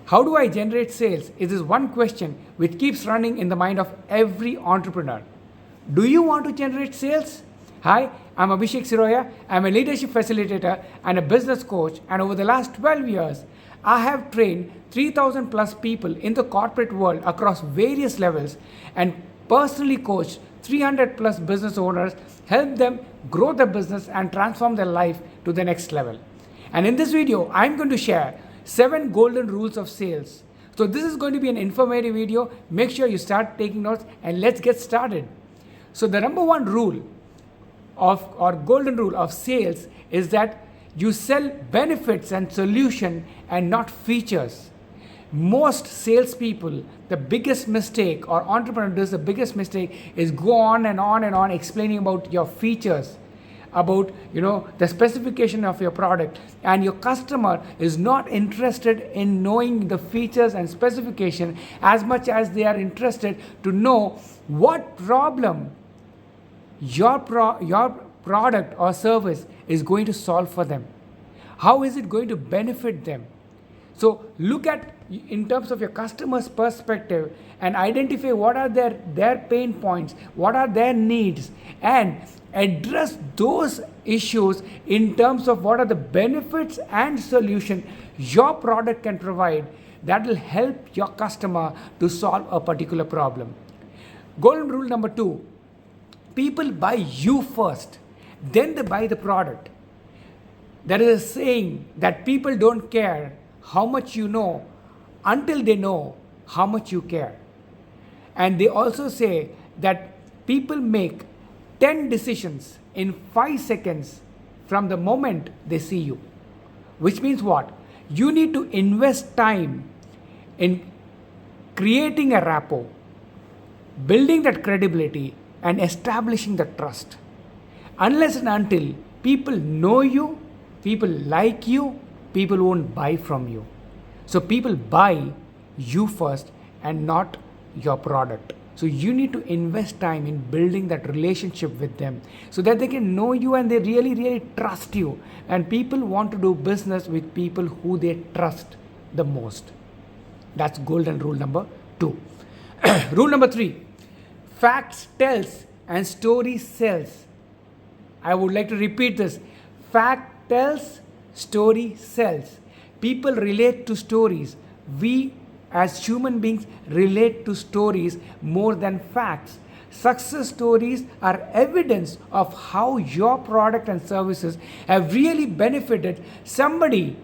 How do I generate sales? Is this one question which keeps running in the mind of every entrepreneur. Do you want to generate sales? Hi, I'm Abhishek Siroya. I'm a leadership facilitator and a business coach. And over the last 12 years, I have trained 3,000 plus people in the corporate world across various levels and personally coached 300 plus business owners, helped them grow their business and transform their life to the next level. And in this video, I'm going to share 7 golden rules of sales. So this is going to be an informative video. Make sure you start taking notes and let's get started. So the number one rule or golden rule of sales is that you sell benefits and solution and not features. Most salespeople, the biggest mistake, or entrepreneur does the biggest mistake, is go on and on and on explaining about your features, about the specification of your product, and your customer is not interested in knowing the features and specification as much as they are interested to know what problem your product or service is going to solve for them. How is it going to benefit them? So look at in terms of your customer's perspective and identify what are their pain points, what are their needs, and address those issues in terms of what are the benefits and solution your product can provide that will help your customer to solve a particular problem. Golden rule number 2, people buy you first, then they buy the product. There is a saying that people don't care how much you know until they know how much you care. And they also say that people make 10 decisions in 5 seconds from the moment they see you. Which means what? You need to invest time in creating a rapport, building that credibility, and establishing the trust. Unless and until people know you, people like you, people won't buy from you. So people buy you first and not your product. So you need to invest time in building that relationship with them so that they can know you and they really, really trust you. And people want to do business with people who they trust the most. That's golden rule number 2. Rule number 3, facts tells and story sells. I would like to repeat this. Fact tells, story sells. People relate to stories. We as human beings relate to stories more than facts. Success stories are evidence of how your product and services have really benefited somebody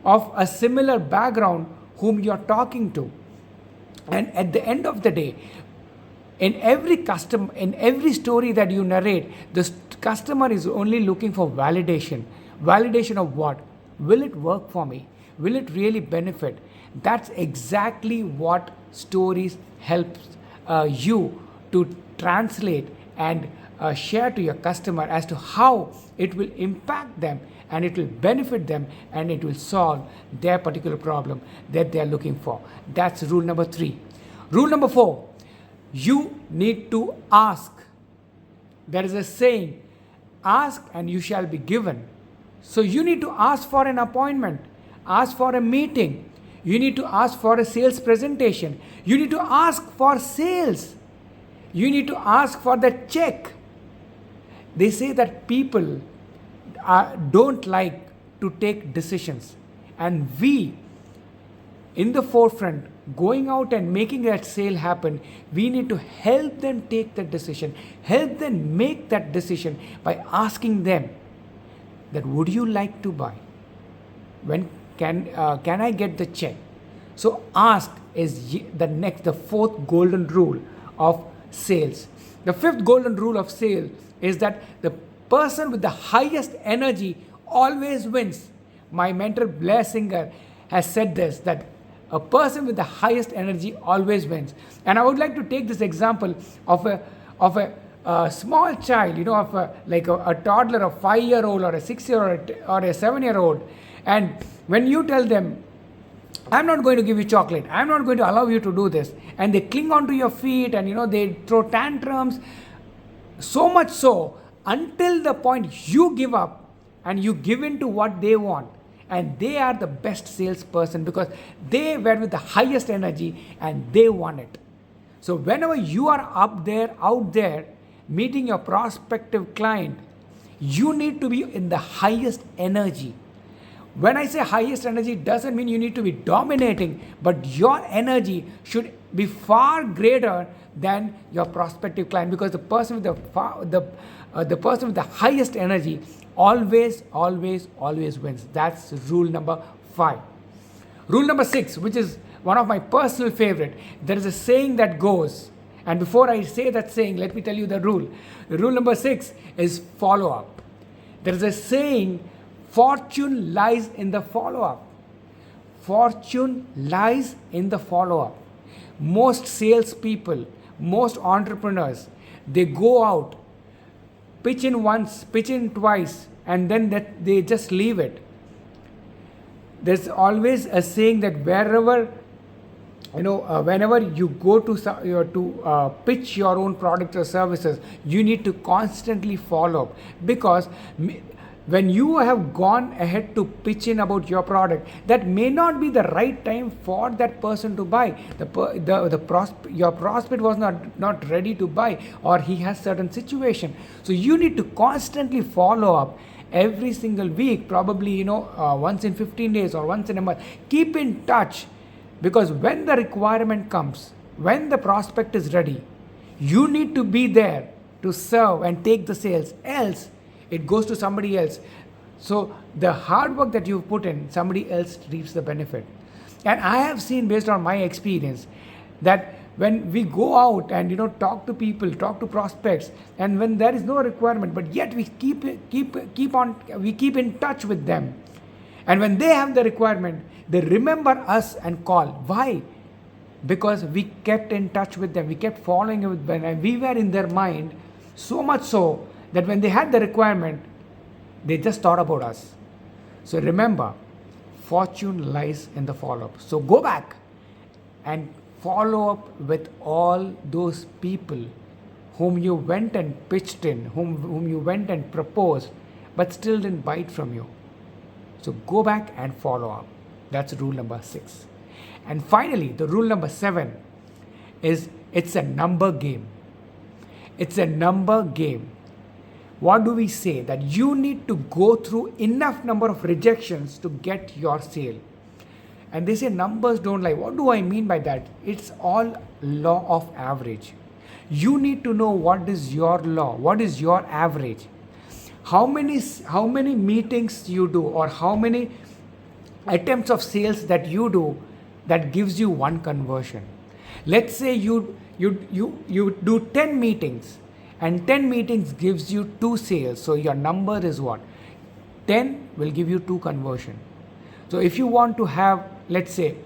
of a similar background whom you're talking to. And at the end of the day, in every story that you narrate, the customer is only looking for validation. Validation of what? Will it work for me? Will it really benefit? That's exactly what stories help you to translate and share to your customer as to how it will impact them and it will benefit them and it will solve their particular problem that they are looking for. That's rule number 3. Rule number 4, you need to ask. There is a saying, ask and you shall be given. So you need to ask for an appointment, ask for a meeting. You need to ask for a sales presentation. You need to ask for sales. You need to ask for the check. They say that people don't like to take decisions. And we, in the forefront, going out and making that sale happen, we need to help them take that decision, help them make that decision by asking them that would you like to buy? When can I get the check? So ask is the 4th golden rule of sales. The 5th golden rule of sales is that the person with the highest energy always wins. My mentor Blair Singer has said this, that a person with the highest energy always wins. And I would like to take this example of a small child, of a toddler, a 5-year-old or a 6-year-old or a 7-year-old. And when you tell them, I'm not going to give you chocolate, I'm not going to allow you to do this, and they cling onto your feet and they throw tantrums, so much so until the point you give up and you give in to what they want. and they are the best salesperson because they were with the highest energy and they won it. So whenever you are out there meeting your prospective client, you need to be in the highest energy. When I say highest energy, it doesn't mean you need to be dominating, but your energy should be far greater than your prospective client, because the person with the person with the highest energy always wins. That's rule number 5. Rule number 6, which is one of my personal favorite. There is a saying that goes, and before I say that saying, let me tell you the rule. Rule number 6 is follow up. There is a saying, fortune lies in the follow-up. Fortune lies in the follow-up. Most salespeople, most entrepreneurs, they go out, pitch in once, pitch in twice, and then they just leave it. There's always a saying that whenever you go to pitch your own product or services, you need to constantly follow up, because when you have gone ahead to pitch in about your product, that may not be the right time for that person to buy. Your prospect was not ready to buy, or he has certain situation. So you need to constantly follow up every single week, probably once in 15 days or once in a month. Keep in touch, because when the requirement comes, when the prospect is ready, you need to be there to serve and take the sales. Else it goes to somebody else. So the hard work that you've put in, somebody else reaps the benefit. And I have seen, based on my experience, that when we go out and talk to people, talk to prospects, and when there is no requirement, but yet we keep in touch with them, and when they have the requirement, they remember us and call. Why? Because we kept in touch with them, we kept following with them, and we were in their mind, so much so that when they had the requirement, they just thought about us. So remember, fortune lies in the follow-up. So go back and follow up with all those people whom you went and pitched in, whom you went and proposed, but still didn't bite from you. So go back and follow up. That's rule number 6. And finally, the rule number 7 is, it's a number game. It's a number game. What do we say? That you need to go through enough number of rejections to get your sale. And they say numbers don't lie. What do I mean by that? It's all law of average. You need to know what is your law, what is your average. How many meetings you do, or how many attempts of sales that you do, that gives you one conversion. Let's say you do 10 meetings, and 10 meetings gives you 2 sales. So your number is what? 10 will give you 2 conversion. So if you want to have, let's say,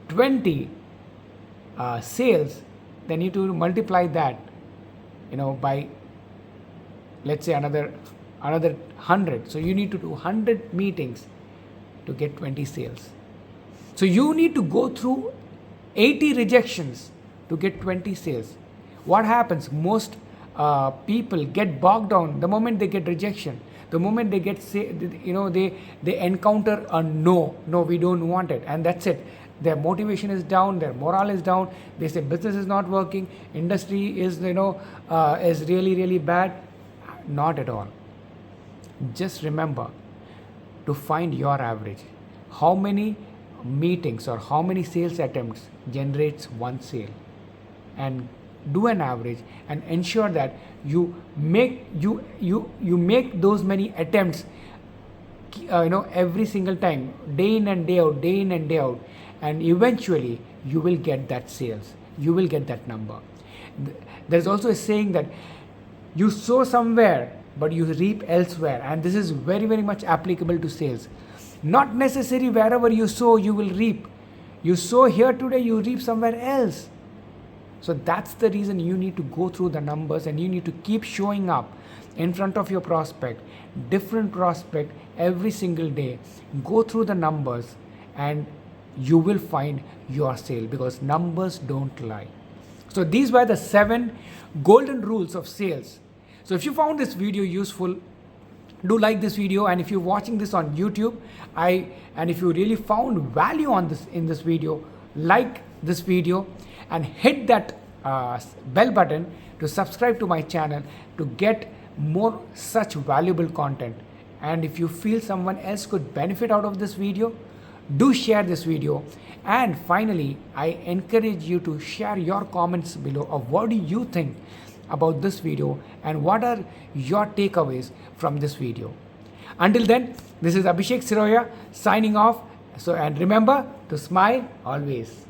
20 sales, then you need to multiply that by, let's say, another 100. So you need to do 100 meetings to get 20 sales. So you need to go through 80 rejections to get 20 sales. What happens? Most people get bogged down the moment they get rejection. The moment they get they encounter a no, we don't want it, and that's it. Their motivation is down, their morale is down. They say business is not working, industry is is really bad. Not at all. Just remember to find your average. How many meetings or how many sales attempts generates one sale, and do an average and ensure that you make those many attempts every single time, day in and day out, and eventually you will get that sales, you will get that number. There's also a saying that you sow somewhere but you reap elsewhere, and this is very much applicable to sales. Not necessary wherever you sow you will reap. You sow here today, you reap somewhere else. So that's the reason you need to go through the numbers, and you need to keep showing up in front of your prospect, different prospect every single day. Go through the numbers and you will find your sale, because numbers don't lie. So these were the 7 golden rules of sales. So if you found this video useful, do like this video, and if you're watching this on YouTube, and if you really found value on this in this video, like this video and hit that bell button to subscribe to my channel to get more such valuable content. And if you feel someone else could benefit out of this video, do share this video. And finally, I encourage you to share your comments below of what do you think about this video and what are your takeaways from this video. Until then, this is Abhishek Siroya signing off. And remember to smile always.